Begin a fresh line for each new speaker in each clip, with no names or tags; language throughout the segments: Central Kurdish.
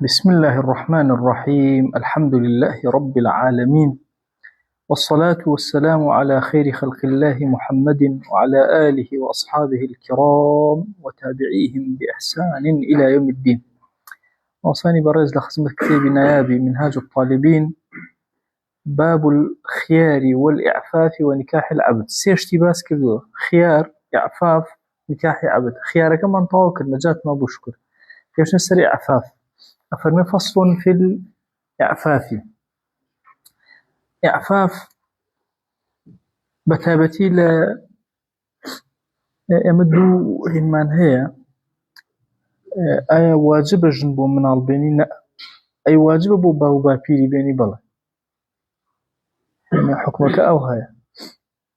بسم الله الرحمن الرحيم. الحمد لله رب العالمين، والصلاة والسلام على خير خلق الله محمد وعلى آله وأصحابه الكرام وتابعيهم بإحسان إلى يوم الدين. وصاني برز لخصمة كتاب نيابي منهاج الطالبين، باب الخيار والإعفاف ونكاح العبد. سيشتي باس كذو خيار إعفاف نكاح عبد. خيار كمان طاوك النجاة ما بشكر كيف نسري إعفاف. أفرمي فصل في الإعفاف. إعفاف بتابتي لا يمدو همان هي أي واجب جنبو من البينين، أي واجب بو باو بابيري بيني بلا يعني حكمك أو هاي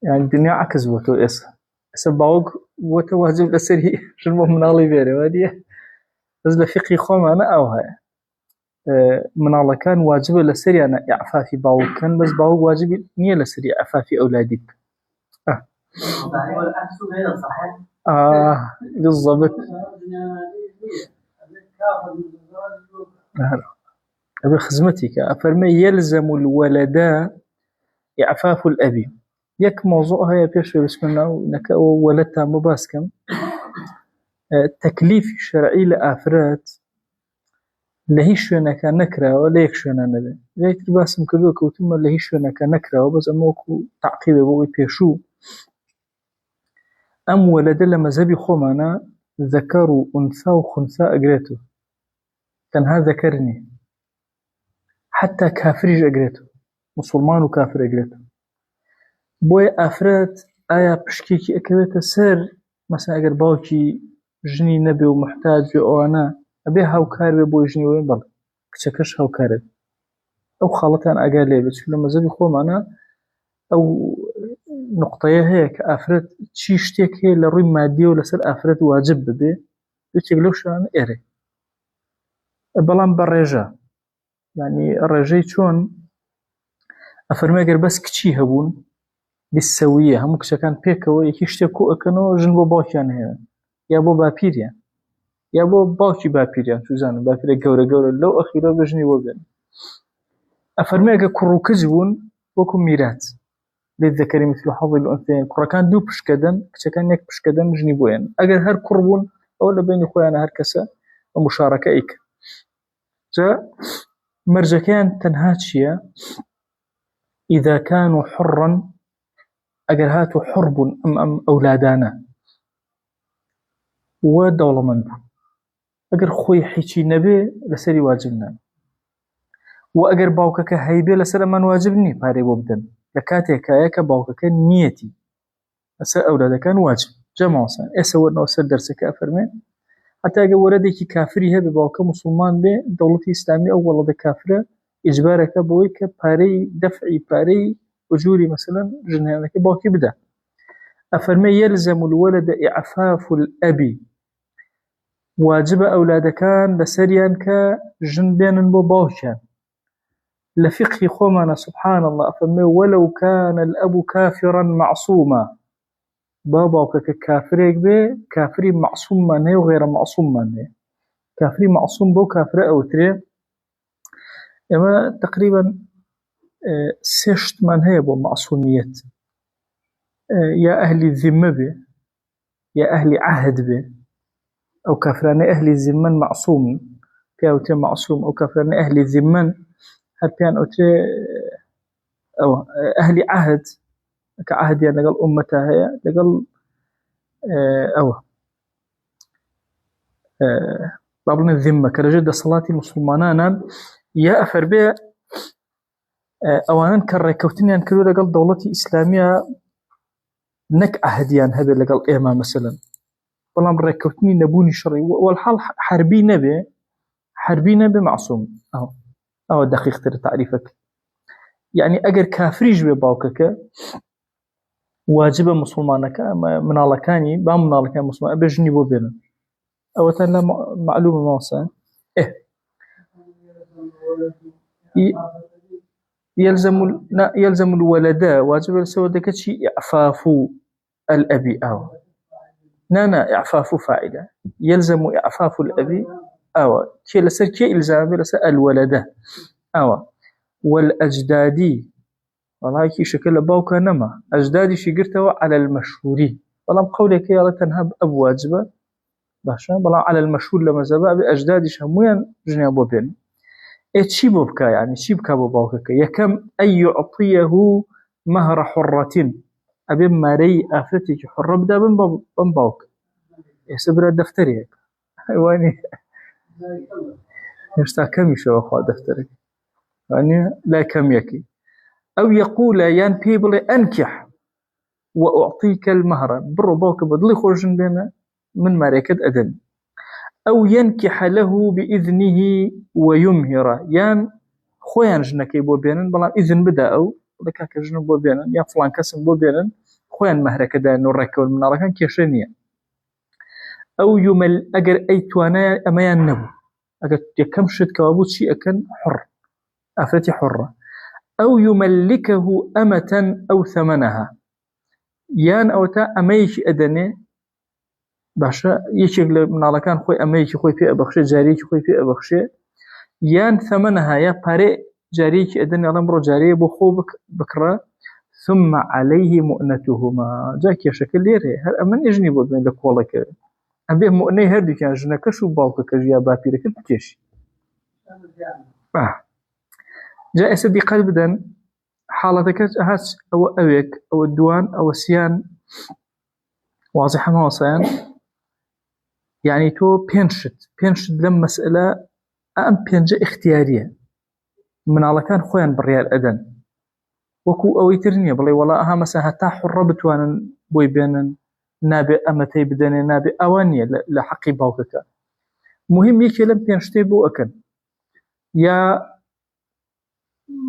يعني الدنيا عكس بوتو إسا باوك بوتو واجب لسري جنبو من البيني وادي نزل فقهي خوم أنا أو هاي من الله كان واجب لسري أنا إعفافي باوك كان بس باوك واجب نية لسري إعفافي أولادك. بالضبط. أبي خزمتك أفرمي يلزم الولداء إعفاف الأبي. يك موضوع هيا بيش بسم الله نك ولدتها مباسكم تكليف شرعي لأفراد لهيش نك نكرة ولا يكشنا نبي زي تباسم كذوك وثم لهيش نك نكرة وبس أموكو تعقيب بوي بيشو أم ولد لما زبي خمنا ذكروا أنثى وخنثى أجريته كان هذا ذكرني حتى كافرج أجريته مسلمان وكافر أجريته بوي أفراد آيا بشكيكي أكبت سر مثلا أجر باوكي جني نبي ومحتاج أو أنا أبي هاوكار بوي جني وين بل كشكش هاوكار أو خالتان أجالي بس لما زبي خمنا أو نقطة هيك أفراد تشيشتك هي لروي مادي ولا سر أفراد واجب به يتقلوش عن إيري بلان بالرجاء يعني الرجاء شون أفرمي أجر بس كشي هبون بالسوية هم كشكان بيكا ويكيشتكو أكنو جنبو باكيان هنا يا بو بابيريان يا بو باكي بابيريان شو زانو بابيريان جورا لو أخيرا بجني وبين أفرمي أجر كرو كزبون وكو ميرات للذكر مثل حظ الأنثيين كرا كان دو بشكدن كشكان يك بشكدن جني بوين أجر هر كربون أولا بين إخوانا هر كسا ومشاركة إيك جاء مرجكان تنهاتشيا إذا كانوا حرا أجر هاتوا حرب أم أولادانا ودولة من أجر خوي حيشي نبي لسري واجبنا وأجر باوكك هيبي لسر من واجبني باري وبدن لكاتك ياك باوكك نيتي أسر أولاد كان واجب جماعة أسوأنا وسر درسك أفرمين حتى أجر ولدك كافري هبي باوك مسلمان به دولة إسلامية أو ولد كافرة إجبارك بويك باري دفعي باري أجوري مثلا جنهانك باوكي بدا أفرمي يلزم الولد إعفاف الأبي واجب أولادكان لسريان كجنبين بباوكان لفقه خومنا سبحان الله أفرمي ولو كان الأب كافرا معصوما باباك كافريك به كافري معصوم منه وغير معصوم منه كافري معصوم بو كافر أو تري إما تقريبا سيشت من هي بو معصومية يا أهل الذمة به يا أهل عهد به أو كافران أهل الذمة معصوم كأوتي معصوم أو كافران أهل الذمة هربيان أوتي أو أهل عهد كعهد يعني قال أمتها هي قال أو بابنا الذمة كرجد صلاة المسلمان يا أفربيا أولا كركوتني أن كذا قال دولتي إسلامية نك عهديان هذا اللي قال إيما مثلا والله مركوتني نبوني شرعي والحال حربي نبي معصوم أو دقيق ترى تعريفك يعني أجر كافريج بباوكك واجب مسلمانك من الله كاني بام الله كان مسلمان بجني بوبنا أو تلا معلومة ماسة يلزم الولداء واجب السودة كشي إعفاف الأبي نانا إعفاف فاعلة يلزم إعفاف الأب أو كي لسر كي إلزام لسر الولدة أو والأجدادي والله كي شكل باوكا نما أجدادي شقرتوا على المشهوري والله قولك يا تنهب أب واجبة باشا بلا على المشهور لما زبا بأجدادي شمويا جنيا بوبين إتشي بوبكا يعني شي بكا بوباوكا يكم أن يعطيه مهر حرة أبي ماري آفتك حرة بدا بنباوك يسبر الدفتري هيك واني يشتا كم يشوى أخوة دفترك يعني لا كم يكي أو يقول يان بيبل أنكح وأعطيك المهر برو باوك بدلي خرجن بينا من ماريكد أدن أو ينكح له بإذنه ويمهر يان خويان جنكي بو بينن بلا إذن بدا أو لكاك جن بو بينن يا فلان كسم بو بينن خويان مهر كدا نوركو المنارة كان كيشنيا أو يمل أجر أي توانا أميان نبو أجر يكم شد كوابوت شيء أكن حر أفتي حرة أو يملكه أمة أو ثمنها يان أو تا أميش أدني باشا يشغل من على كان خوي أميش خوي في أبخشة جاريك خوي في أبخشة يان ثمنها يا باري جاريك أدني على مرو جاري بخوبك بكرة ثم عليه مؤنتهما جاك يا شكل ليري هل أمن يجني بين لك والله كده أبيه مؤني هردي كان جنك شو باوك كجيا بابيرك بتكش جاء سدي قلبا حالتك هاس أو أويك أو الدوان أو السيان واضحة ما وصيان يعني تو بينشت لما مسألة أم بينجا اختيارية من على كان خوان بالريال أدن وكو أو يترني بلي والله أها مثلا هتا حرة بتوانا بوي بينن نابي أمتي بدني نابي أوانية لحقي باوكك مهم يكي لم بينشتي بو أكن يا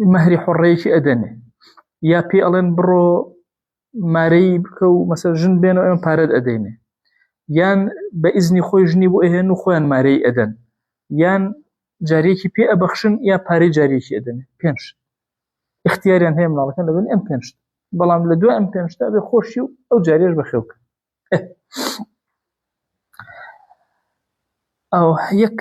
مهري حرية أدني يا بي ألين برو ماري بكو مثلا جن بينو أم بارد أديني يان بإذن خوي جني بو إهنو خوان ماري أدن يان جاريكي بي أبخشن يا باري جاريكي أدني بينش اختياريا هي من الله كان لبن أم بينش بلام لدو أم بينش تابي خوشيو أو جاريش بخيوك أو يك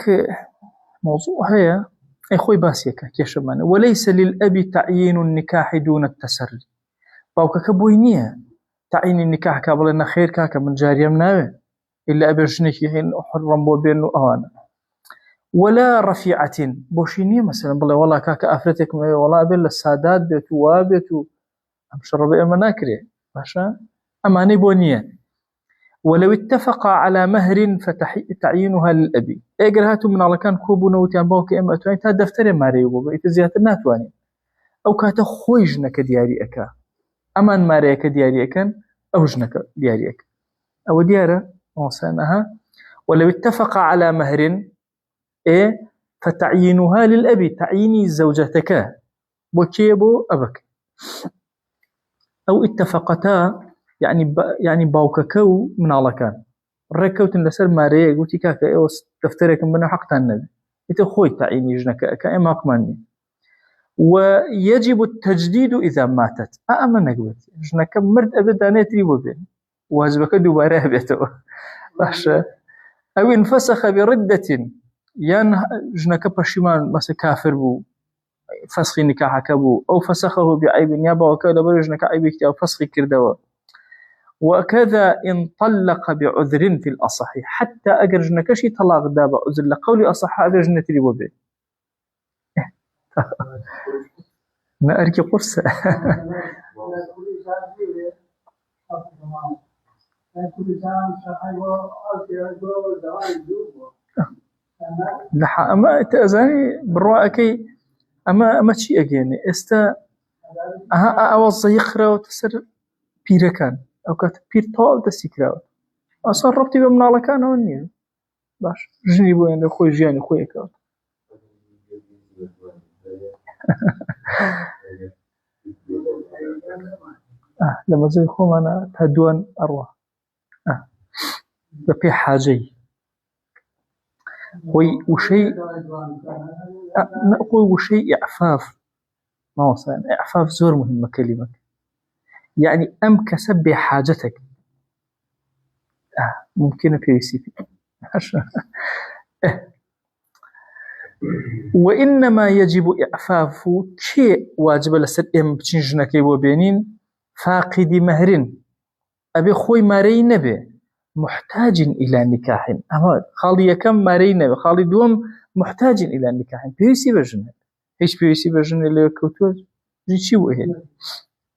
موضوع هي أخوي باسيك كيشمان وليس للأب تعيين النكاح دون التسري باوكا كبوينية تعيين النكاح كابلنا خير كاكا من جارية مناوي إلا أبي جنيك يحين أحرم بو بينو أوانا ولا رفيعة بوشينية مثلا بالله والله كاكا أفرتك والله أبي السادات بيتو وابيتو أمشرب مناكري باشا أماني بونية ولو اتفق على مهر فتعيينها للأبي اقر هاتو من على كان كوبو نوتيان باوكي إما أتواني تا دفتر ماري وبو إتزيات الناتواني أو كاتا خويجنك دياري أكا أمان ماري أكا دياري أكا أو جنك دياري أكا أو ديارة وصانها ولو اتفق على مهر إيه فتعيينها للأبي تعييني زوجتك بوكيبو أبك أو اتفقتا يعني باوككو من على كان ركوت لسر ماري قلت كاكا إيه دفترك من حق النبي يتخوي تعييني جنك أكا إما أقمني ويجب التجديد إذا ماتت أأمنك بيت جنك مرد أبدا نتريبو بين واجبك دوباره بيتو أو انفسخ بردة ين جنك بشيمان مثل كافر بو فسخ نكاحك بو أو فسخه بعيب يابا وكذا برجنك عيبك أو فسخ كردوا وكذا إن طلق بعذر في الأصح حتى أجرجنك شي طلاق دابا عذر لقولي أصح أجرجنا تريبو بين ما أركي قرصة لحا أما تأذاني برواءكي أما شيء أجيني استا أوصى يخرا وتسر بيركان أو كات بير طال تسيكرا أصلا ربطي بمن على كان وني باش جني بوين خوي جاني خوي كات لما زي خوم أنا تهدوان أروح ببي حاجي وشيء نقول وشيء إعفاف ما وصل إعفاف زور مهمة كلمة يعني أم كسب حاجتك ممكن PVC وإنما يجب إعفاف كي واجب لسر بچين جنكي وبينين فاقد مهر أبي خوي ماري نبي محتاج إلى نكاح أما خالي كم ماري نبي خالي دوم محتاج إلى نكاح PVC بجن إيش PVC بجن اللي كوتوز جيشي وإهل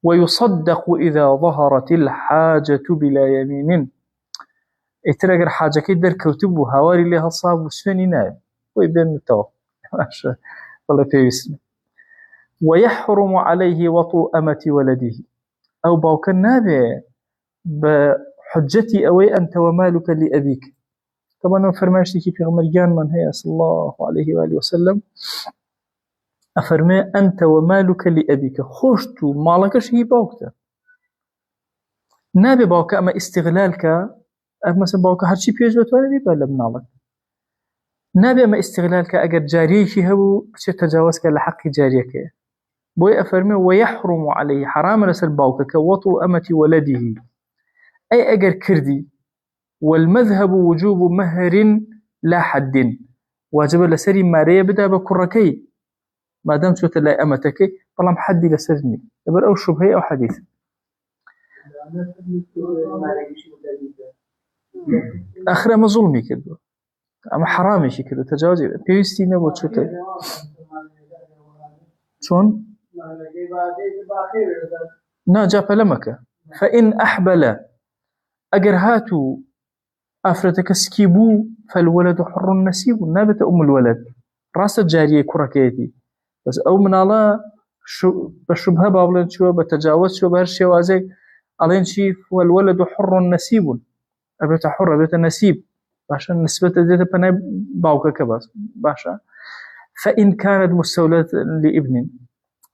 ويصدق إذا ظهرت الحاجة بلا يمين اترقر حاجة كدر كوتب وهواري لها صاب وسفني نايم ويبين التوقف والله PVC ويحرم عليه وطء أمة ولده أو باوك النابع بحجتي أوي أنت ومالك لأبيك. طبعا فرماشتي في غمرجان من هي صلى الله عليه وآله وسلم أفرمي أنت ومالك لأبيك خوشتو مالك شيء باوكتا نابي باوك أما استغلالك مثلا باوك هرشي بيج بتواني بيبالا بنالك نابي أما استغلالك أجر جاريكي هو بشي تجاوزك لحق جاريك بوي أفرمي ويحرم عليه حرام لسل باوكك وطو أمة ولده أي أجر كردي والمذهب وجوب مهر لا حد واجب لسري ماريا بدا بكركي ما دام شوت لا أمتك طالما حدي لسرني يبقى أو شبهة أو حديث آخر ما ظلمي كده أما حرامي شي كده تجاوزي بيستي نبوت شوت شون نا جاب لمك فإن أحبل أجرهاتو أفرتك سكيبو فالولد حر نسيب نابت أم الولد راس جارية كركيتي بس أو من الله بشبهة بابلن شو بتجاوز شو بهالشيء وازي علين شيف والولد حر نسيب أبيت حر أبيت نسيب عشان نسبة ذات بنا باوكا كباس باشا فإن كانت مستولدة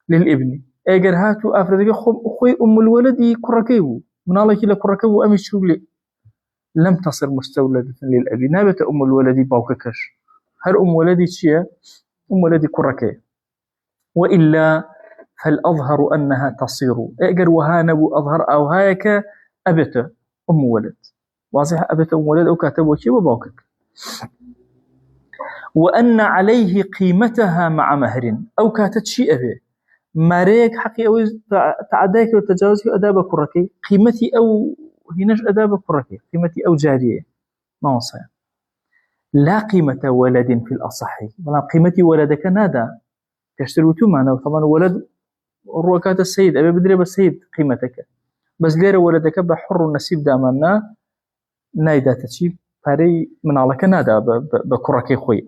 للابن أجرهاتو أفرتك خوي أم الولد كركيبو من الله كلا كركيبو أمي شغلي لم تصل مستولدة للأبي نابت أم الولد باوككش هل أم ولدي شيء أم ولدي كركي وإلا فالأظهر أنها تصير إجر وهانبو أظهر أو هايك أبت أم ولد واضح أبت أم ولد أو كاتبو شيء وباوكك وأن عليه قيمتها مع مهر أو كاتت شيء أبي ماريك حقي أو تعداك وتجاوزك أداب كركي قيمتي أو هناش أداب كركي قيمتي أو جارية ما وصي لا قيمة ولد في الأصح ولا قيمتي ولدك نادى كاشتروتو معنا طبعا ولد روكات السيد أبي بدري بالسيد قيمتك بس لير ولدك بحر النسيب دامنا نايدا تشيب فاري من على كندا بكركي خوي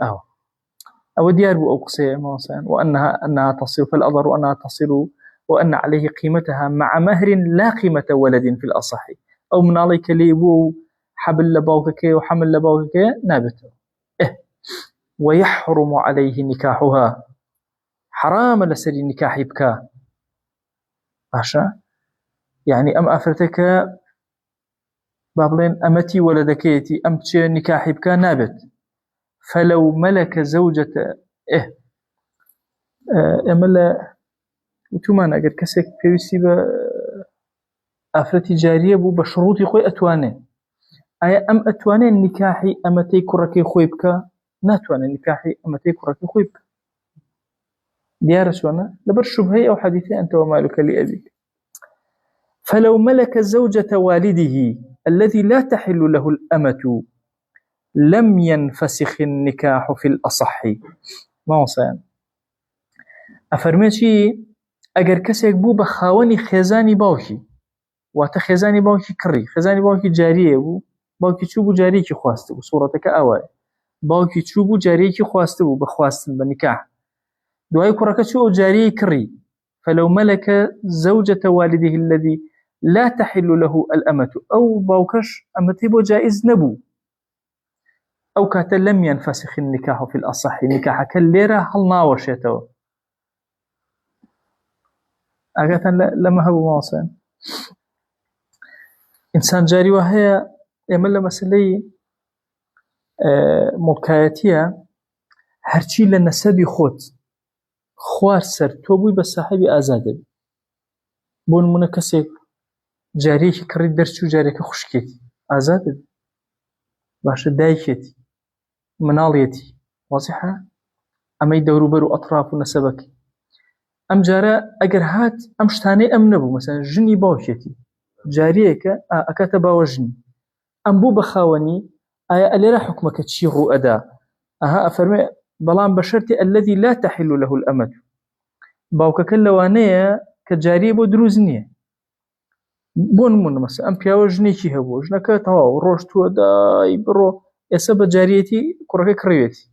أو ديار بأقصي ما وصي وأنها تصل فالأضر أنها تصل وأن عليه قيمتها مع مهر لا قيمة ولد في الأصح أو من عليك ليبو حبل لباوكك وحمل لباوكك نابته ويحرم عليه نكاحها حرام لسري نكاح بكا باشا يعني أم أفرتك بابلين أمتي ولدكيتي أم تشي نكاح بكا نابت فلو ملك زوجة أملا وتمان أجر كسك بيوسي أفرتي جارية بو بشروطي خوي أتواني أي أم أتواني نكاحي أمتي كركي خوي بكا ناتواني نكاحي أمتي كركي خوي بكا ديار شوانا لبر شبهي أو حديثي أنت ومالك لأبيك فلو ملك زوجة والده الذي لا تحل له الأمة لم ينفسخ النكاح في الأصح ما وصيان أفرميشي أجر كسيك بو بخاوني خزاني باوكي واتا خزاني باوكي كري خزاني باوكي جارية بو باوكي چوبو جاريكي خواسته بو صورتك أواي باوكي چوبو جاريكي خواسته بو بخواستن بنكاح دعاي كركتشو جاري كري فلو ملك زوجة والده الذي لا تحل له الأمة أو باوكش أمتيبو جائز نبو أو كات لم ينفسخ النكاح في الأصح نكاح كالليرة هل ناوشيته أغاثا لما هبو مواصين إنسان جاري وهي يمل مسلي ملكايتية هرچی لنسبي خوت خوار سر تو بووی بە ساحیبی ئازادە بۆ نمونە کەسێک جارێکی کڕی دەرچوو جارێکە خوشکێتی ئازادە باشە دایکێتی مناڵێتی وازیحە ئەمەی دەوروبەر و ئەطراف و نەسەبەکەی ئەم جارە ئەگەر هات ئەم شتانەی ئەم نەبوو مەسەن ژنی باوکێتی جاریەکە ئەکاتە باوە ژنی ئەم بوو بە خاوەنی ئایا ئەلێرە حکومەکە چی ڕوو ئەدا ئەفەرمێ بەڵام بە شەرتی الذي لا تحل له الأمة باوکەکە لەوانەیە کە جاریە بۆ دروست نییە بۆ نمونە مەسەن ئەم پیاوە ژنێکی هەبوو ژنەکە تەواو ڕۆژتووە دای بڕۆ ئێستا بە جاریەتی کوڕەکە کڕێتی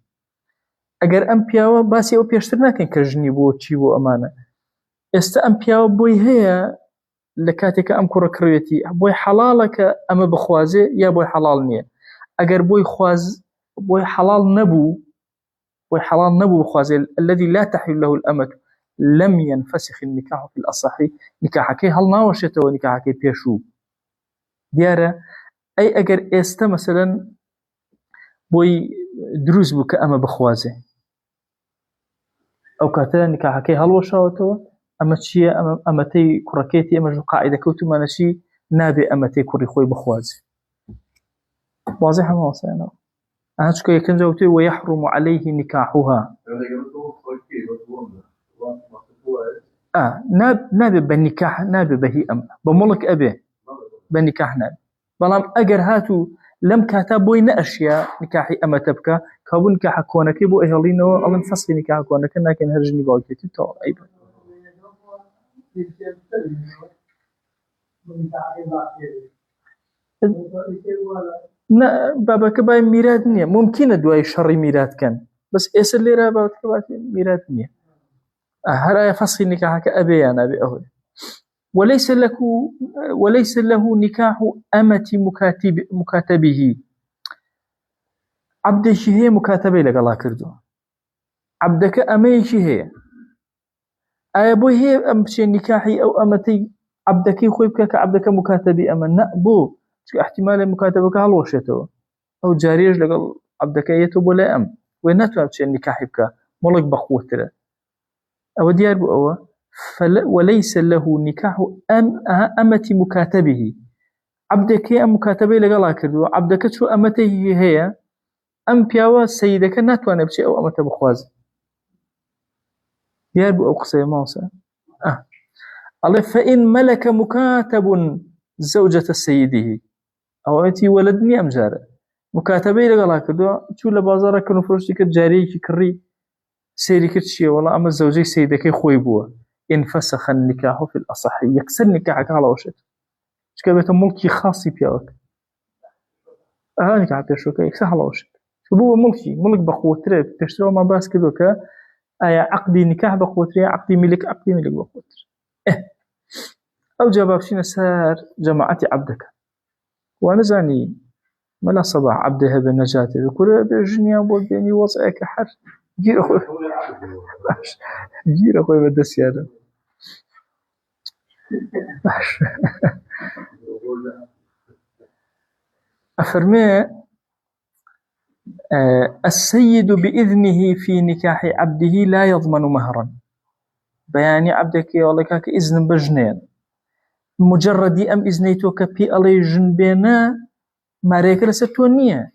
ئەگەر ئەم پیاوە باسی ئەو پێشتر ناکەین کە ژنی بۆ چی بۆ ئەمانە ئێستا ئەم پیاوە بۆی هەیە لە کاتێکە ئەم کوڕە کڕێتی بۆی حەڵاڵە کە ئەمە بخوازێ یا بۆی حەڵاڵ نییە ئەگەر بۆی حەڵاڵ نەبوو بخوازێ الذي لا تحل له الأمة لم ينفسخ النكاح في الأصح نكاحكي هل ناوشته نكاحكي بيشو ديارة أي أجر إستا مثلا بوي دروز بك أما بخوازه أو كاتلا نكاحكي هل وشاوته أما تشي أما تي كركيتي أما جو قاعدة كوتو ما نشي نابي أما تي كري خوي بخوازه واضح ما وصلنا أنا شكو يكن جوتي ويحرم عليه نكاحها نابي بالنكاح نابي بهي أم بملك أبي بالنكاح نابي بلام أجر هاتو لم كاتبوي نأشياء نكاحي أما تبكى كابو نكاح كونك بو إهلينو أو انفصل نكاح كونك لكن هرجني باوكيتي تو أيضا بابك باي ميراد نية ممكن دواي شر ميراد كان بس إيش اللي رابط كبات ميراد نية هرا فصل نكاحك أبي أنا أبي أهل وليس له نكاح أمة مكاتبه عبدك هي مكاتبة لك الله كردو عبدك أميش هي أبوي هي أمشي نكاحي أو أمتي عبدك خويبك كعبدك مكاتبي أما نأبو احتمال مكاتبك هلوشته أو جاريج لقال عبدك يتوب ولا أم ويناتو أمشي نكاحي بك ملك بخوتره أو ديار بو وليس له نكاح أمة مكاتبه عبدك أم مكاتبه لقلا كردو عبدك شو أمته هي أم بياوا سيدك ناتوانا بشي أو أمته بخواز ديار بو أقصي موسى الله فإن ملك مكاتب زوجة سيده أو أتي ولدني أم جارة مكاتبه لقلا كردو شو لبازارك كنو فرشتك جاريك كري سيري كرتشي والله أما الزوجي سيدك خوي بوا انفسخ النكاح في الأصح يكسر نكاحك على وشك شكابة ملكي خاصي بياوك نكاح بيشوك يكسر على وشك شبوه ملك بقوتره بيشتروا ما باس كدوك عقدي نكاح بقوتره عقدي ملك بقوتره أو جابابشين سار جماعتي عبدك وأنا زاني ملا صباح عبدها بالنجاة بكل بجنيا بولبيني وضعك حر جير أخوي بدس يادا أفرمي السيد بإذنه في نكاح عبده لا يضمن مهرا بياني عبدك والله كاك إذن بجنين مجرد أم إذنيتوك بي علي جنبنا ما ريكرا ستونية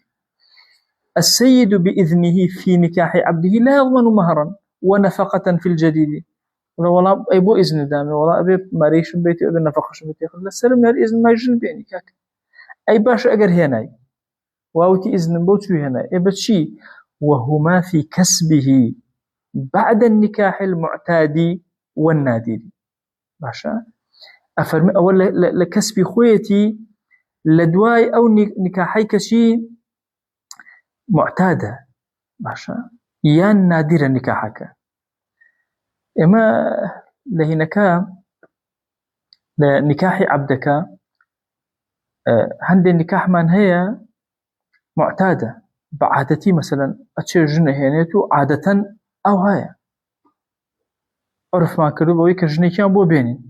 السيد بإذنه في نكاح عبده لا يضمن مهرا ونفقة في الجديد والله أبو إذن دامي والله أبي ماريش بيتي أبي نفقش بيتي لا سلم الإذن ما يجن بيني كاك أي باش أجر هناي واوتي إذن بوتو هنا إبتشي وهما في كسبه بعد النكاح المعتاد والنادر باشا أفرمي أولا لكسب خويتي لدواي أو نكاحي كشي معتادة باشا يان نادرا نكاحك إما لهنكا لنكاح عبدك هندي النكاح من هي معتادة بعادتي مثلا أتشير جنة هينيتو عادة أو هاي عرف ما كردو بوي كجنة كان بو بيني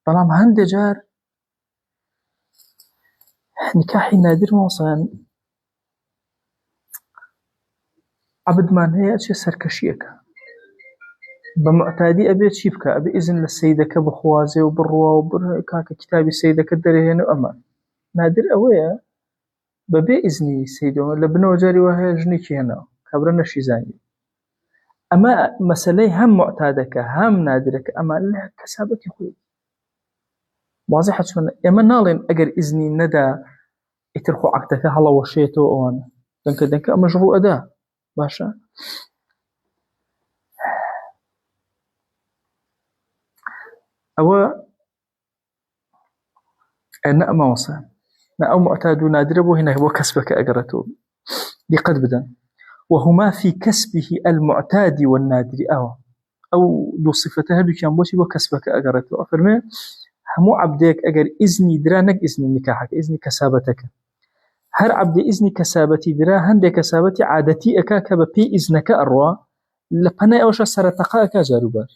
بلام هندي جار نكاحي نادر موصان عبد من هي أتشي سركشيك بمعتادي أبي تشيفك أبي إذن للسيدك بخوازي وبروا وبركاك كتابي سيدك الدري هنا أما نادر أويا بەبێ ئیزنی سەیدەوە لە بنەوە جاری وهەیە ژنێکی هێناوە کابرا نەشی زانی ئەمە مەسەلەی هەم معتادەکە هەم نادرەکە ئەمە لە کەسابەتی خۆی واضحە چۆنە ئێمە ناڵێن ئەگەر ئیزنی نەدا ئیتر خۆ عەقدەکە هەڵەوەشێتەوە ئەوانە دەنکە ئەمەش ڕوو ئەدا باشە ئەوە نە ئەمە وەسە نە ئەو معتاد و نادرە بۆ هێنە بۆ کەسبەکە ئەگەڕێتەوە دقت بدەن وهما في كسبه المعتاد والنادر أو دو صفته هذوكيان بوشي بو كسبك أقرأته أفرمي همو عبدك أقر إذني درا نك إذن نكاحك إذن كسابتك هر عبد إذن كسابتي درا هند كسابتي عادتي أكاك ببي إذنك أروا لبناء أوشا سرطقاء أكا جاروبار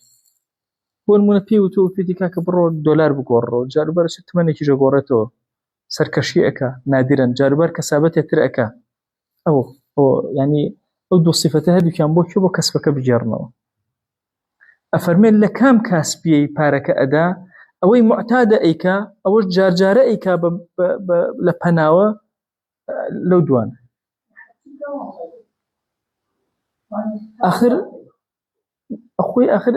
هو المنا بي وتو في كاك برو دولار بقورو جاروبار 6 كيجا قورتو سركشي أكا نادرا جاروبار كسابتي تر أكا أو يعني أو دو صفته هذوكيان بوشي بو كسبك بجارنوا أفرمين لكام كاسبيي بارك أدا أوي معتادة إيكا أو جارجارة إيكا لبناوة لو دوان آخر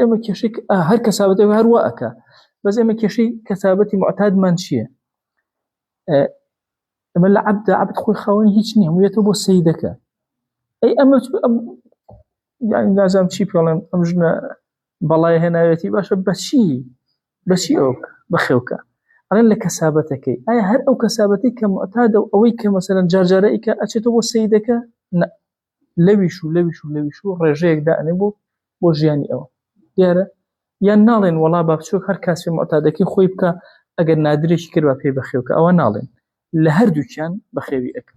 إما كيشيك هر كسابتي وهر واقع بس إما كيشي كسابتي معتاد منشية إما عبد خوي خواني هيش نيهم ويتوبوا السيدك أي أما يعني لازم شي بيقولن أمجنا بلاي هنا يتي باشا بشي أوك بخيوك على لك كسابتك أي هر أو كسابتك معتاد أو أويك مثلا جارجاريك أشتوبوا السيدك لا لويشو رجيك دعني بو جياني أو يارا يا نالين والله بابشوك هر كاسي معتادك خويبك أجر نادريش كروا بي بخيوك أو نالين لهردو كان بخيوي أك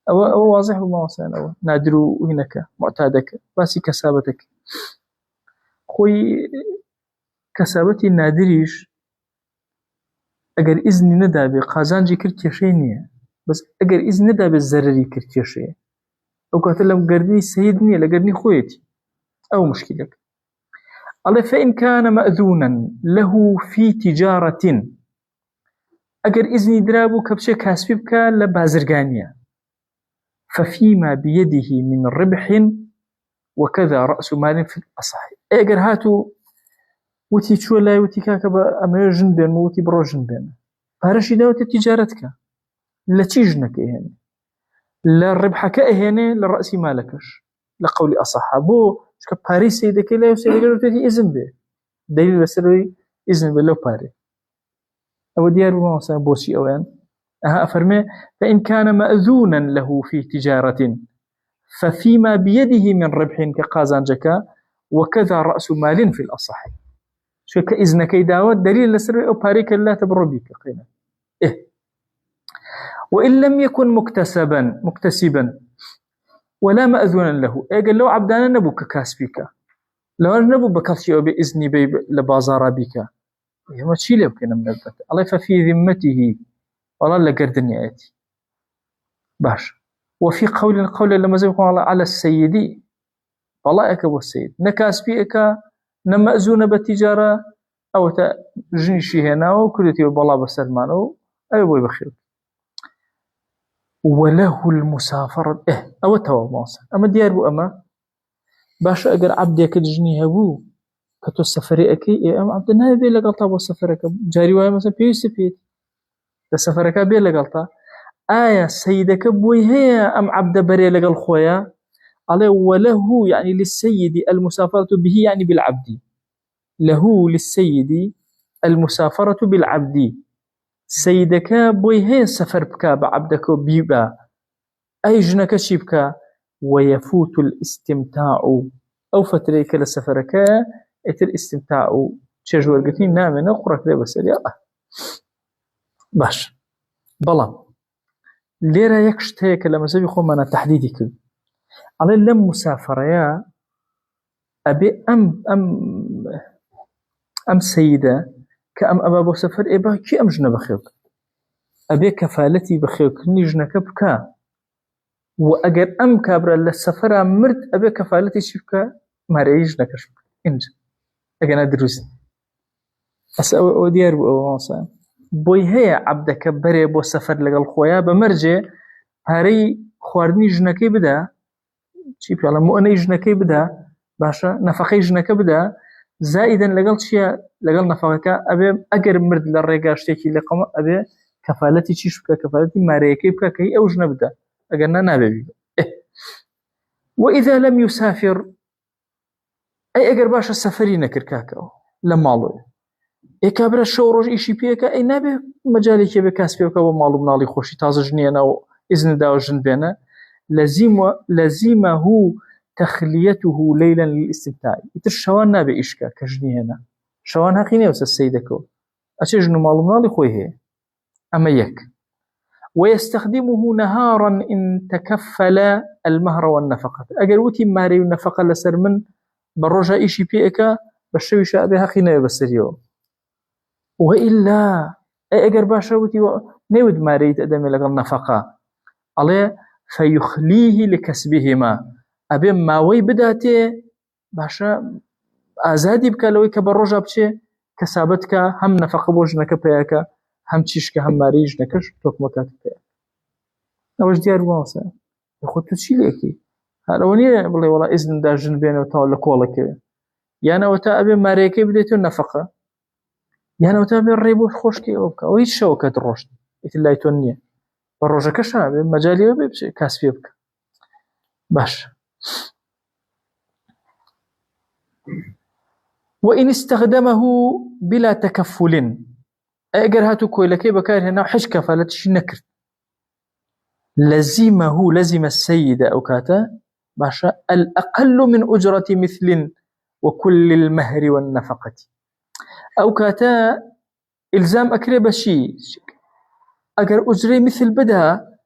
أو واضح بمواسان أو نادرو هناك معتادك باسي كسابتك خوي كسابتي نادريش أجر إذن ندا بقازانجي كرتيشينية بس أجر إذن ندا بالزرري كرتيشية أو قاتلهم قرني سيدني لقرني خويتي أو مشكلك الله فإن كان مأذونا له في تجارة أجر إذني درابو كبشي كاسبك لبازرقانية ففيما بيده من ربح وكذا رأس مال في الأصح أجر هاتو وتي شو لا وتي كاكبا أميرجن بين وتي بروجن بين فهرشي داوت تجارتك لا تيجنك إهني لا ربحك إهني للرأس مالكش لقول أصح بو شك باريس سيدك لا يسيدك تي إذن به دليل بسروي إذن به لو باري أو ديار ما وصل بوشي أوان أفرمي فإن كان مأذونا له في تجارة ففيما بيده من ربح كقازانجك وكذا رأس مال في الأصح شو كإذنك داود دليل لسر أو باريك لا تبر بك قينا وإن لم يكن مكتسبا ولا مأذونا له قال له عبدانا نبوك كاسبك لو نبو بكثير بإذن بي لبازار بك ما تشيل يمكن من البت الله ففي ذمته والله لقردني آتي باش وفي قول لما زي على السيدي والله أكبر السيد نكاسبك نمأذون بالتجارة أو جنشي هنا وكلتي بالله بسلمانه أي بوي بخير وله المسافر أو توا ماصر أما ديار بو أما باش أجر عبدك جني هبو كتو السفري أكي أم عبد النبي بيلا قلطة بو سفرك جاري واي مثلا بيسبيت السفرك بيلا قلطة آية سيدك بوي هي أم عبد بري لقل خويا عليه وله يعني للسيد المسافرة به يعني بالعبد له للسيد المسافرة بالعبد سيدك بوي هي سفر بك بعبدك بيبا أي جنك شبك ويفوت الاستمتاع أو فتريك لسفرك اتر استمتاع تشجور قتين نامنا قرأت لي بس يلا باش بلان ليرا يكشتيك لما سبي خمنا تحديدك على لم مسافريا أبي أم سيدة كأم أبا سفر إبا كي أم جنة بخيوك أبي كفالتي بخيوك نيجنك بكا وأجر أم كابرا للسفر مرت أبي كفالتي شبكا ما ريجنك شبكا إنج أجنا دروس أسأل ديار بو بوي هي عبدك بري بو سفر لقى الخويا بمرجع پارەی خواردنی ژنەکەی بدە، چی پێڵە مؤنەی ژنەکەی بدە، باشە نەفەقەی ژنەکە بدە، زائیدەن لەگەڵ چییە لەگەڵ نەفەقەکە ئەبێ ئەگەر مرد لە ڕێگا شتێکی لە قەمە ئەبێ کەفالەتی چیش بکە، کەفالەتی مارەیەکەی بکە کە ئەو ژنە بدە، ئەگەر نابێ. وإذا لم يسافر أي أجر باشا سفري نكر كاكاو لمالو إيه كابرا شو روج إيشي بيكا أي نابي مجالي كي بكاس بيكا ومالو بنالي خوشي تازه جنينا وإذن داو جن بينا لزمه تخليته ليلا للاستمتاع. يتر شوان نابي إشكا كجنينا شوان هاقيني وسا السيدكو أشي جنو مالو بنالي خوي هي أما يك. ويستخدمه نهارا إن تكفل المهر والنفقة. أجر وتي ماري والنفقة لسر من بروجا إيشي بيئك بشوي شاء بها خينا بسريو. وإلا أجر باشا وتي نود ماري تقدمي لك النفقة عليه فيخليه لكسبهما أبي ماوي بداتي باشا آزادي بك لوي كبروجا بشي كسابتك هم نفقة بوجنك بيئك هم تشيشك هم ماريج نكش توك مكاتب بيئك أوش ديار وانسا يخد تشي ليكي هذا وني والله والله إذن دا جن بينه وتاول كولك يعني وتا أبي ماريكي بديتو النفقة يعني وتا أبي الريبو خوشكي أوبكا ويش شوكة الرشد إتلاي تونية والرجا كشا أبي مجالي أبي بشي كاسبي بك باش. وإن استخدمه بلا تكفل أجر هاتو كويلكي بكار هنا حش كفالتش نكر لزم السيد أو كاتا باشا الأقل من أجرة مثل وكل المهر والنفقة أو كاتا إلزام أكريب شي أجر أجري مثل بدها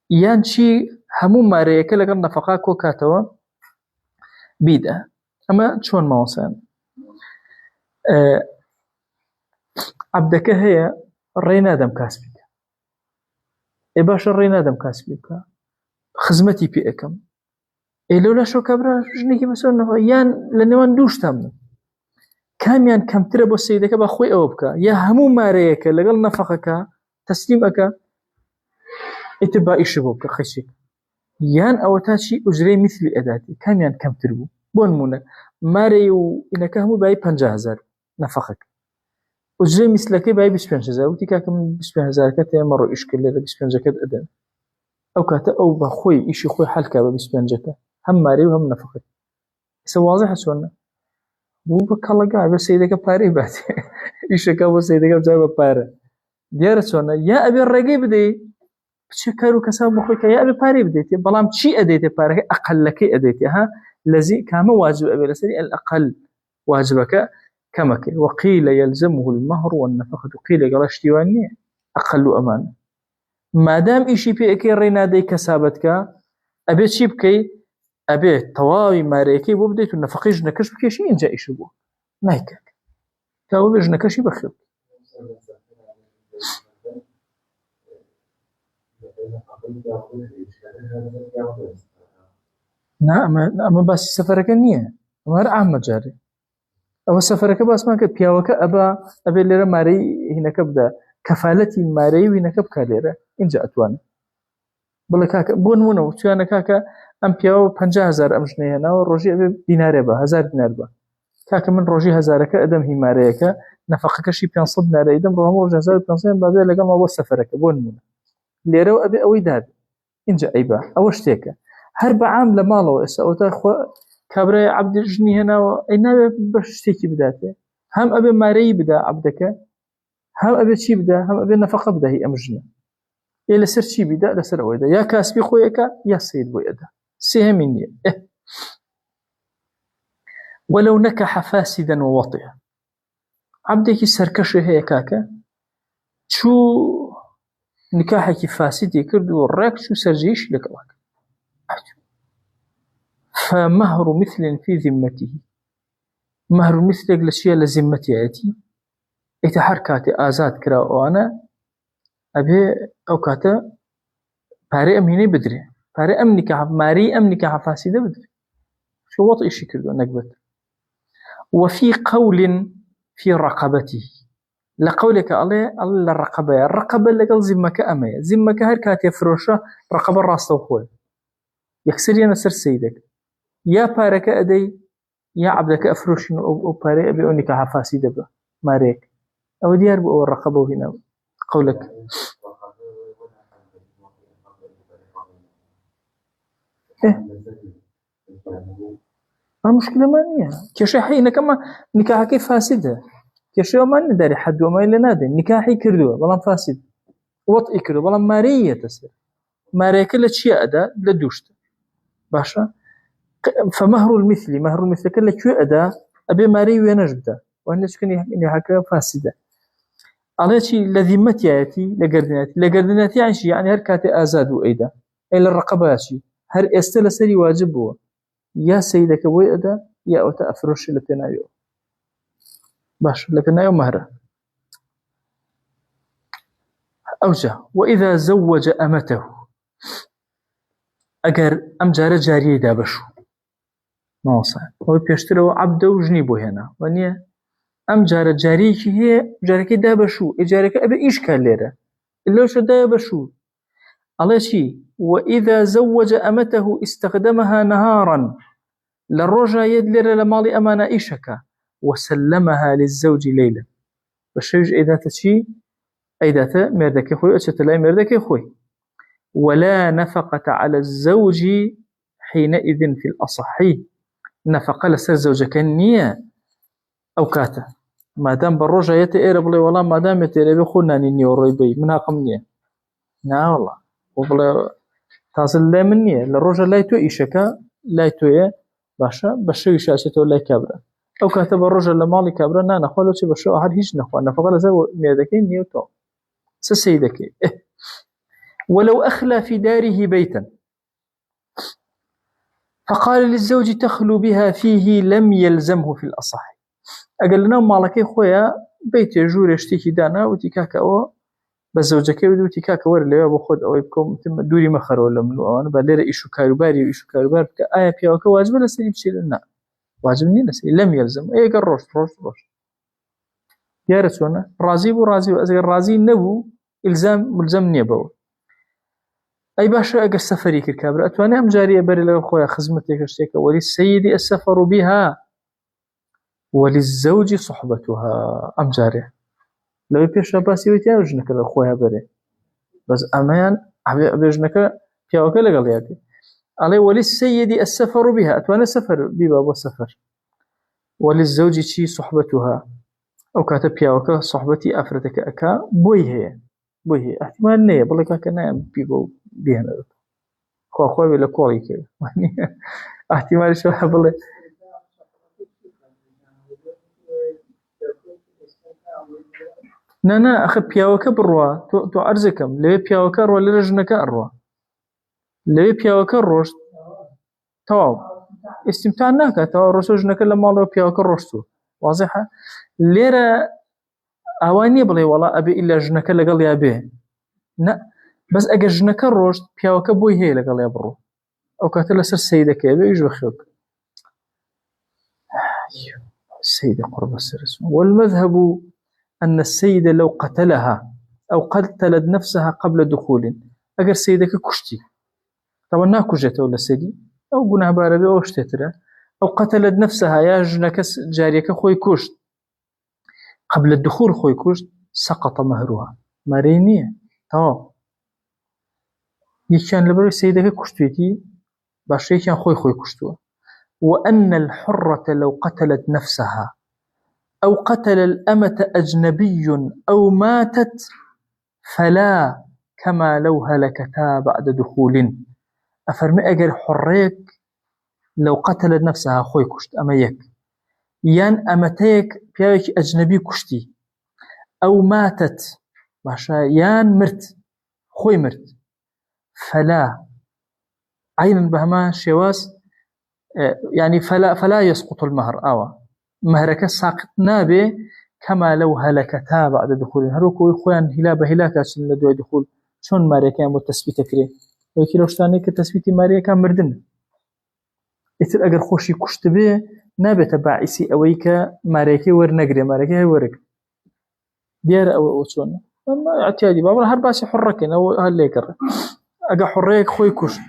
يانشي همو ماريك لقى النفقة كو كاتوا بيدا أما شون ما وصان عبدك هي الرينا دم كاسبك إيه باش الرينا دم كاسبك خزمتي بيئكم إيه لولا شو كبرا جنيكي مسؤولنا يان لنوان دوش تامن كاميان كم تربو السيدك بأخوي أوبك يا همو ماريك لقل نفقك تسليمك اتبا إيشبوك خيشك يان أوتاشي أجري مثل أداتي كاميان كم تربو بون مونا ماريو إنك همو باي 50,000 نفقك أجري مثلك باي 25,000 وتيكا كم 25,000 كتا مرو إشكال لذا 25 كد أدان أو كاتا أو بخوي إيشي خوي حالكا بسبنجكا هم ماري وهم نفقت إسا واضح سونا بو بكالا قاعد بس سيدك باري بات إيشكا بو سيدك بجايب باري ديارة سونا يا أبي الرقي بدي بشكارو كساب بخويك يا أبي باري بديتي بلام تشي أديتي باري أقل لك أديتي ها لزي كاما واجب أبي لسري الأقل واجبك كمك. وقيل يلزمه المهر والنفقة قيل قال اشتواني أقل أمان ما دام إيشي بيكي رينا دي كسابتك أبي تشي بكي أبي تواوي ماريكي وبديت النفقي جنكش بكي شي إنجا إيشي بو نايكك تاوي جنكشي بخير نعم أما بس سفرك نية أما رعام مجاري أما سفرك بس ما كد بياوك أبي ليرة ماري هنا كبدا كفالتي ماري وهنا كبكا ليرة إنجا أتواني بلا كاكا بون منو تيانا كاكا أم بياو 50,000 أمجني هنا والروجي أبي ديناري با 1000 دينار با كاكا من روجي 1000 أدم هي ماريك نفقك شي 500 دينار إدم روهم روجي 1500 بابي لقل ما بو سفرك بون منو ليرة أبي أوي داد إنجا أيبا أوش تيكا هرب عام لمالو إسا أو تاخو كابري عبد الجني هنا وإنا بشتيكي بداته هم أبي ماري بدا عبدك هم أبي شي بدا هم أبي نفقة بدا هي أمجنا يا لسر شي بدا لسر أويدا يا كاسبي خويكا يا سيد بويدا سيهميني ولو نكح فاسدا ووطئا عبدك سركش هي كاكا شو نكاحك فاسد يكرد والراك شو سرجيش لك واك فمهر مثل في ذمته مهر مثل الأشياء لذمتي عتي إتحركاتي آزاد كرا وأنا أبي أوكاتا باري أميني بدري باري أمنك ماري أمنك فاسدة بدري شو وطئ الشكل نقبت. وفي قول في رقبته لقولك الله الرقبة لقل زمك أمي زمك هر كاتي فروشة رقبة الراس وخوي يكسر ينسر سيدك يا بارك أدي يا عبدك أفروش أو بارك أبي أنك حفاسي دبا ماريك أو ديار بأو الرقبة هنا قولك إيه المشكلة ما نية كشيء كما نكاحك فاسدة كشيء ما ندري حد وما إلا نادي نكاحي كردوه بلان فاسد وطئي كردوه بلان مارية تسير مارية كل شيء أدا لدوشت باشا فمهر المثل كل شيء أدا أبي ماري وينجبدا وأنا شكني حكا فاسدة على شيء لذمتي لقردناتي عن شيء يعني هركاتي آزاد أيضا إلى الرقبات شيء هر استل سري واجبه يا سيدك ويأدا يا أوتا أفرش لتنايو باش لتنايو مهرة أوجه وإذا زوج أمته أجر أم جارية دابشو ما وصل هو بيشتروا عبده وجنيبه هنا ونيا أم جارية هي جارك دابشو إجارك أبي إيش كان ليرة إلا وش دابشو على شيء وإذا زوج أمته استخدمها نهارا للرجا يدلر لمالي أمانة إيشكا وسلمها للزوج ليلا بشيج إذا تشي أيداتا مردك خوي أشتلاي مردك خوي ولا نفقة على الزوج حينئذ في الأصحي نفقة لسر زوجك النية أو كاتا ما دام بالرجا يتئرب لي والله ما دام يتئرب خونا نيني وريبي منها قمنية نا والله وبلا تصل لا منية للرجا لا يتو إيشكا لا يتو باشا بشوي شاشته لا كبره أو كاتب الرجل لمالي كبره نانا خلوا شيء بشو أحد هيج نخوان نفقة لزو ميادكين نيوتو سسيدك ولو أخلى في داره بيتا فقال للزوج تخلو بها فيه لم يلزمه في الأصح أقل لنا مالكي خويا بيت يجور يشتكي دانا وتكاك أو بزوجك ودو تكاك ور اللي بخد أو يبكم تم دوري مخر ولا منو أنا بالير إيشو كاروباري وإيشو كاروبار آية بياوك واجب لسري بشيل لنا واجبني لسري لم يلزم أي قال روش يا رسولنا راضي وأزغر راضي نبو إلزام ملزم نيبو أي باشا أجر سفري كركابر أتواني أم جارية بري لغا خويا خزمتك اشتيك وللسيد السفر بها وللزوج صحبتها أم جارية لو يبيش باسي ويتيا وجنك لغا بري بس أمان أبيجنك بياوك لغا لياتي علي وللسيد السفر بها أتواني سفر بباب السفر وللزوج شي صحبتها أو كاتب بياوك صحبتي أفرتك أكا بوي هي احتمال نية بلي كاكا بيبو بيهنا خواه بلا كوري كده احتمال شو بلي نا أخي بياوك بروا تو أرزكم ليه بياوك روا لرجنك أروا ليه بياوك الروش تواب استمتعناك تو رسوجنك لما الله بياوك الروشتو واضحة ليرة أواني بلي والله أبي إلا جنك لقل يا به نا بس أجر جنك الروش بياوك بوي هي لقل يا برو أو كاتل سر سيدك يبي يجوا خيوك السيدة قرب السر والمذهب أن السيدة لو قتلها أو قتلت نفسها قبل دخول أجر سيدك كشتي طبعا ناكو جته ولا سيدي أو قناه باربي أو اشتتره أو قتلت نفسها يا جنك جاريك خوي كشت قبل الدخول خوي كشت سقط مهرها مارينية تمام يكان لبروي سيدك كشتيتي باش يكان خوي كشتوه وأن الحرة لو قتلت نفسها أو قتل الأمة أجنبي أو ماتت فلا كما لو هلكتا بعد دخول أفرمي أجر حريك لو قتلت نفسها خوي كشت أميك يان أمتيك بياك أجنبي كشتي أو ماتت باشا يان مرت خوي مرت فلا عينا بهما شواس يعني فلا يسقط المهر مهرك ساقط نابه كما لو هلكتا بعد دخول هروكو خوان هلابه هلاكا سن لدو دخول شون ماريكا متثبيت كري وكي لو شتاني كتثبيت ماريكا مردن اتر اگر خوشي كشت به نابه تبعيسي اويكا ماريكي ورنقري ماريكي ورق دیارە ئەوە چۆنە اعتیادی بابڕ هەر باسی حڕەکەن ئەوە هەر لێکڕە ئەگە حڕەیەک خۆی کوشت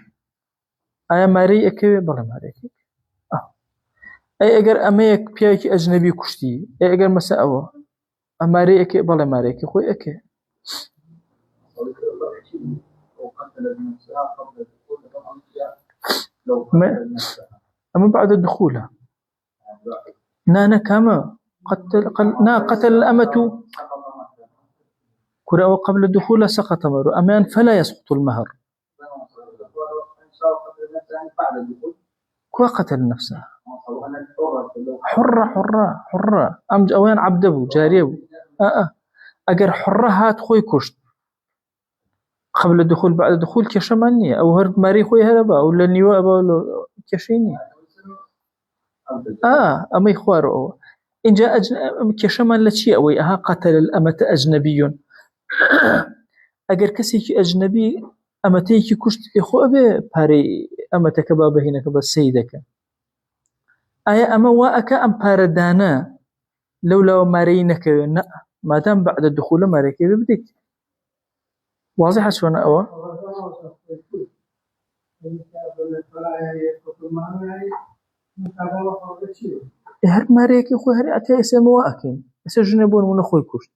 ئایا مارەی ئەکەوێ بەڵێ مارەیەکی ئەی ئەگەر ئەمەیەک پیاوێکی ئەجنەبی کوشتی ئەگەر مەسە ئەوە ئەمارەی ئەکێ بەڵێ مارەیەکی خۆی ئەکێ أما بعد الدخول كما قتل الأمة كرة قبل الدخول سقط مهر أمان فلا يسقط المهر كوا قتل نفسه حرة أم أوان عبده جاريه أجر حرة هات خوي كشت قبل الدخول بعد الدخول كشمانية أو هرب ماري خوي هربا ولا نيوا أبا كشيني أما يخوارو إن جاء كشمان لشيء أوي قتل الأمة أجنبي أجر كسي أجنبي أمتيك كشت إخوة باري أمتك بابا هناك بس سيدك أما واك أم باردانا لولا مارينك ما دام بعد الدخول ماريك بدك واضح شلون أوه هر ماريك أخوي هر أتى اسمه أكين سجنبون من أخوي كشت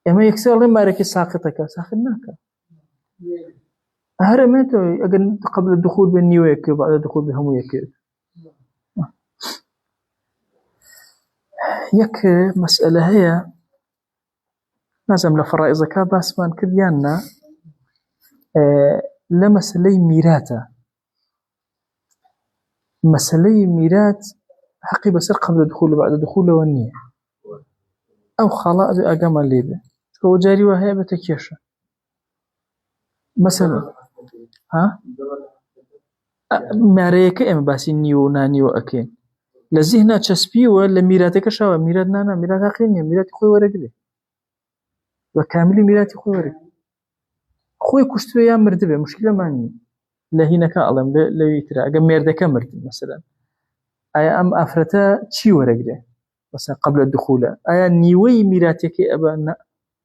أما يكسر لي ماريك ساقطك ساخناك هرمته أجن قبل الدخول بالنيويك وبعد الدخول بهمويك يك مسألة هي لازم لفرائض زكاة بس ما نكديانا لمسألة ميراثة مسألة ميراث حقي بس قبل الدخول وبعد الدخول والنية أو خلاء أقام الليبة هو جاري وهي بتكيشة مثلا ماريك إما باسي نيو نانيو أكين لذهنا تشسبي ولا ميراثك شوا ميراث نانا ميراث أخيني ميراث خوي ورقلي وكامل ميراث خوي ورق خوي كشتو يا مردبه مشكلة ماني لا هنا كألم لا يترى أجا مردك مرد مثلا أي أم أفرتا شي ورقلي مثلا قبل الدخول أي نيوي ميراثك أبا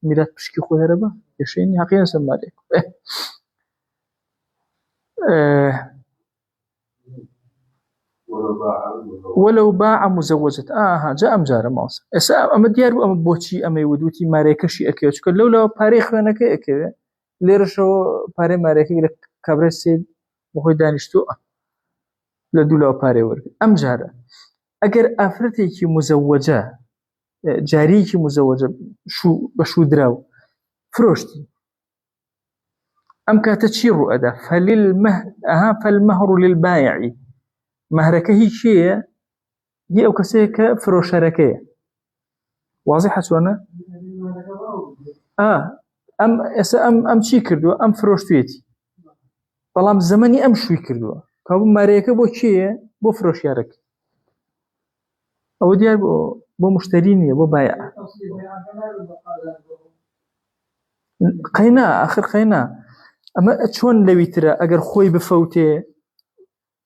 ميراث بشكي خوي هربا يشيني حقيقة سمع عليك ولو باع مزوجة جاء مجارة ماس أما ديار أما بوتشي أما يودوتي ماريكشي أكيد شكل لولا باريخ وأنك أكيد ليرشوا باري ماريكي لك كبرسيد وهو دانشتو لدولا باري ورد أم جارة أجر أفرتي مزوجة جاريك مزوجة بشو دراو فروشتي أم كاتشير رؤدا فالمهر للبائع مهرك هي شيء هي أو كسيك فروشركية واضحة شوانا أم شي كردوا أم فروشتيتي طالما زماني أم شوي كردوا كابو ماريك بو شيء بو فروش يارك أو ديار بو مشتريني بو بايع قينا آخر قينا أما شون لوي ترى أجر خوي بفوته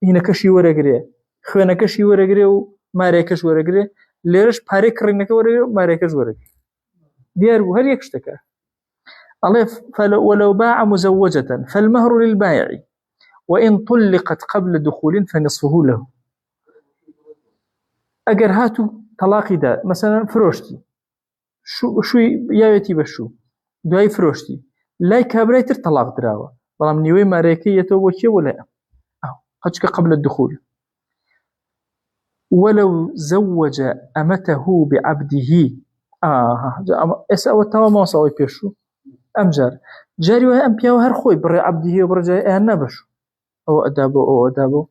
هنا كشي ورقري خونا كشي ورقري وماريكش ورقري ليرش باريك رينك ورقري وماريكش ورقري ديار بو هل يكشتكى الله ولو باع مزوجة فالمهر للبائع وإن طلقت قبل دخول فنصفه له أجر هاتو طلاقي دا مثلا فروشتي شو ياويتي بشو دواي فروشتي لا كابريتر طلاق دراوة بلام نيوي ماريكي يتوبوكي ولا قدك قبل الدخول ولو زوج أمته بعبده أسأل التوا ما صوي بيشو أمجار جاري وهي أمبياو هر خوي بري عبده وبري جاي نبشو أو أدابو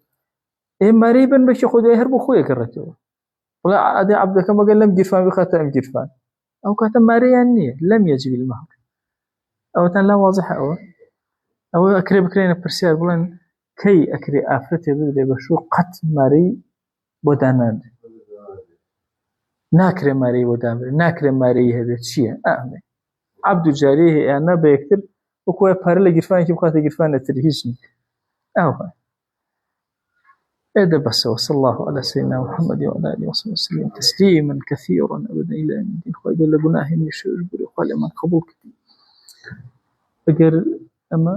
مريبا بشي خذ هربو خوي كرتو ولا أدي عبدك ما قال لم جرفان بخاطر أم جرفان أو كاتم ماريانية لم يجب المهر أو تن لا واضحة أو أكري بكرين برسيار بلان كي أكري آفتي بدي بشو قط ماري بوداناد ناكري ماري بوداناد ناكري ماري هذا شيء أهمي عبد جاريه أنا بيكتر وكوي بارلا جرفان كي بخاطر جرفان التلفزيون أو هذا بس. وصلى الله على سيدنا محمد وعلى آله وصحبه وسلم تسليما كثيرا أبدا إلى يوم الدين. خواهی گەر لە گوناهی نوێژ بووری خوا لێمان قبول کردی. ئەگەر ئەمە